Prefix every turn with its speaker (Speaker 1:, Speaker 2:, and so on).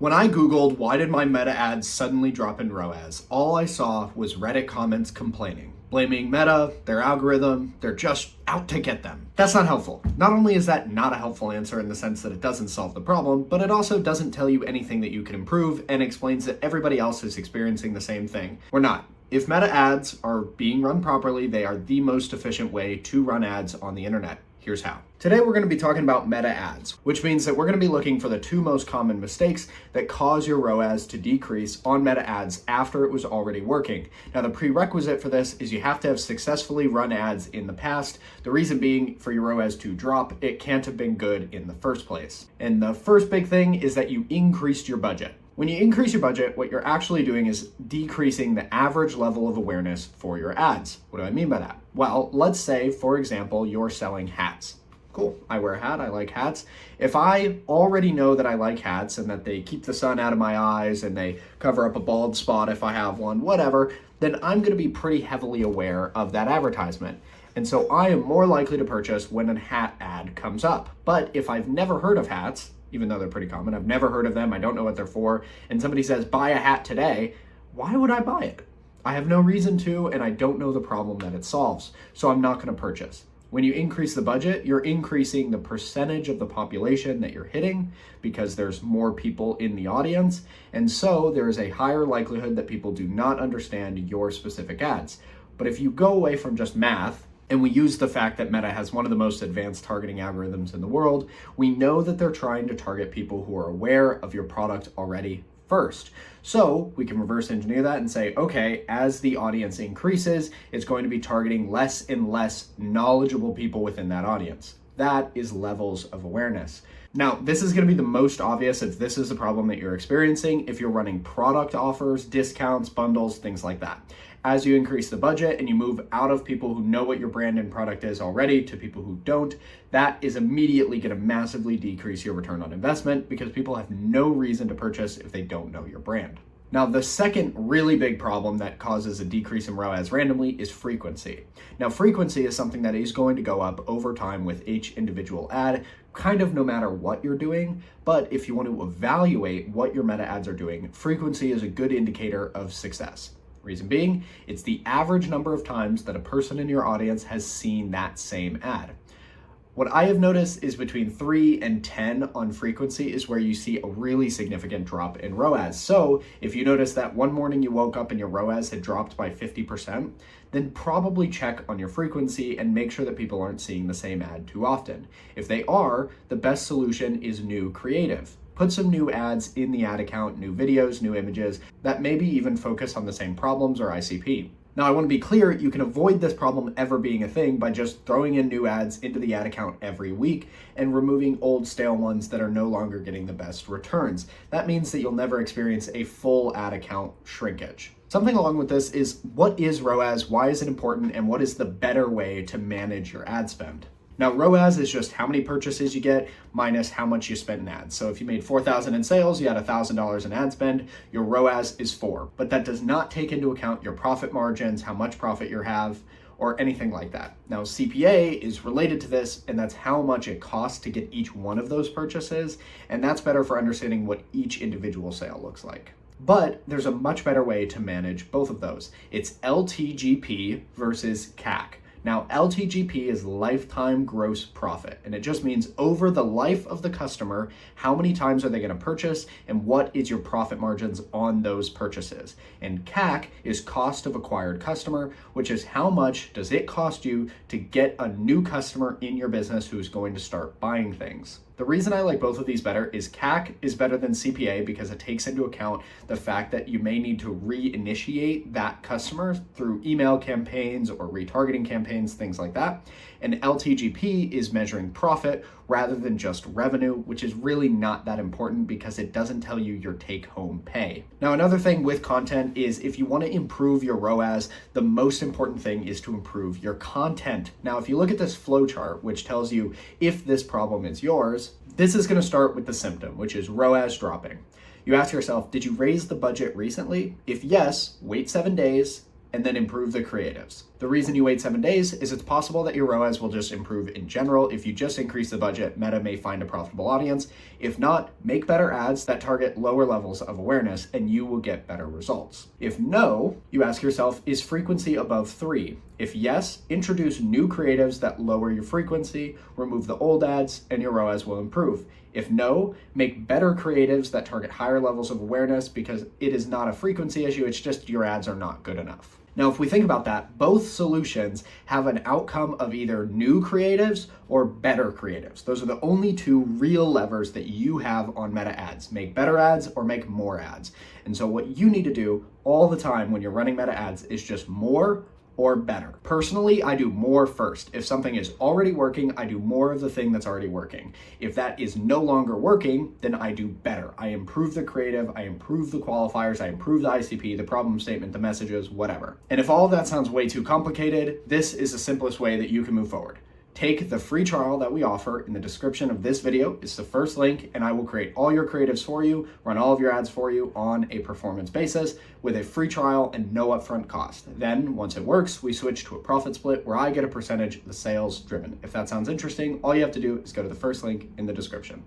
Speaker 1: When I Googled why did my meta ads suddenly drop in ROAS, all I saw was Reddit comments complaining, blaming Meta, their algorithm, they're just out to get them. That's not helpful. Not only is that not a helpful answer in the sense that it doesn't solve the problem, but it also doesn't tell you anything that you can improve and explains that everybody else is experiencing the same thing. We're not. If meta ads are being run properly, they are the most efficient way to run ads on the internet. Here's how. Today we're going to be talking about meta ads, which means that we're going to be looking for the two most common mistakes that cause your ROAS to decrease on meta ads after it was already working. Now the prerequisite for this is you have to have successfully run ads in the past. The reason being for your ROAS to drop, it can't have been good in the first place. And the first big thing is that you increased your budget. When you increase your budget, what you're actually doing is decreasing the average level of awareness for your ads. What do I mean by that? Well, let's say, for example, you're selling hats. Cool, I wear a hat, I like hats. If I already know that I like hats and that they keep the sun out of my eyes and they cover up a bald spot if I have one, whatever, then I'm gonna be pretty heavily aware of that advertisement. And so I am more likely to purchase when a hat ad comes up. But if I've never heard of hats, even though they're pretty common, I've never heard of them, I don't know what they're for, and somebody says, buy a hat today, why would I buy it? I have no reason to, and I don't know the problem that it solves, so I'm not gonna purchase. When you increase the budget, you're increasing the percentage of the population that you're hitting because there's more people in the audience, and so there is a higher likelihood that people do not understand your specific ads. But if you go away from just math, and we use the fact that Meta has one of the most advanced targeting algorithms in the world, we know that they're trying to target people who are aware of your product already first. So we can reverse engineer that and say, okay, as the audience increases, it's going to be targeting less and less knowledgeable people within that audience. That is levels of awareness. Now, this is going to be the most obvious if this is the problem that you're experiencing, if you're running product offers, discounts, bundles, things like that. As you increase the budget and you move out of people who know what your brand and product is already to people who don't, that is immediately going to massively decrease your return on investment because people have no reason to purchase if they don't know your brand. Now, the second really big problem that causes a decrease in ROAS randomly is frequency. Now, frequency is something that is going to go up over time with each individual ad, kind of no matter what you're doing. But if you want to evaluate what your meta ads are doing, frequency is a good indicator of success. Reason being, it's the average number of times that a person in your audience has seen that same ad. What I have noticed is between 3 and 10 on frequency is where you see a really significant drop in ROAS. So if you notice that one morning you woke up and your ROAS had dropped by 50%, then probably check on your frequency and make sure that people aren't seeing the same ad too often. If they are, the best solution is new creative. Put some new ads in the ad account, new videos, new images that maybe even focus on the same problems or ICP. Now, I want to be clear, you can avoid this problem ever being a thing by just throwing in new ads into the ad account every week and removing old stale ones that are no longer getting the best returns. That means that you'll never experience a full ad account shrinkage. Something along with this is, what is ROAS, why is it important, and what is the better way to manage your ad spend? Now, ROAS is just how many purchases you get minus how much you spent in ads. So if you made $4,000 in sales, you had $1,000 in ad spend, your ROAS is 4. But that does not take into account your profit margins, how much profit you have, or anything like that. Now, CPA is related to this, and that's how much it costs to get each one of those purchases. And that's better for understanding what each individual sale looks like. But there's a much better way to manage both of those. It's LTGP versus CAC. Now, LTGP is lifetime gross profit, and it just means over the life of the customer, how many times are they going to purchase and what is your profit margins on those purchases. And CAC is cost of acquired customer, which is how much does it cost you to get a new customer in your business who's going to start buying things. The reason I like both of these better is CAC is better than CPA because it takes into account the fact that you may need to reinitiate that customer through email campaigns or retargeting campaigns, things like that. And LTGP is measuring profit rather than just revenue, which is really not that important because it doesn't tell you your take-home pay. Now, another thing with content is if you want to improve your ROAS, the most important thing is to improve your content. Now, if you look at this flow chart, which tells you if this problem is yours, this is going to start with the symptom, which is ROAS dropping. You ask yourself, did you raise the budget recently? If yes, wait 7 days, and then improve the creatives. The reason you wait 7 days is it's possible that your ROAS will just improve in general. If you just increase the budget, Meta may find a profitable audience. If not, make better ads that target lower levels of awareness and you will get better results. If no, you ask yourself, is frequency above 3? If yes, introduce new creatives that lower your frequency, remove the old ads, and your ROAS will improve. If no, make better creatives that target higher levels of awareness because it is not a frequency issue, it's just your ads are not good enough. Now, if we think about that, both solutions have an outcome of either new creatives or better creatives. Those are the only two real levers that you have on Meta ads. Make better ads or make more ads. And so what you need to do all the time when you're running Meta ads is just more or better. Personally, I do more first. If something is already working, I do more of the thing that's already working. If that is no longer working, then I do better. I improve the creative, I improve the qualifiers, I improve the ICP, the problem statement, the messages, whatever. And if all of that sounds way too complicated, this is the simplest way that you can move forward. Take the free trial that we offer in the description of this video. It's the first link, and I will create all your creatives for you, run all of your ads for you on a performance basis with a free trial and no upfront cost. Then once it works, we switch to a profit split where I get a percentage of the sales driven. If that sounds interesting, all you have to do is go to the first link in the description.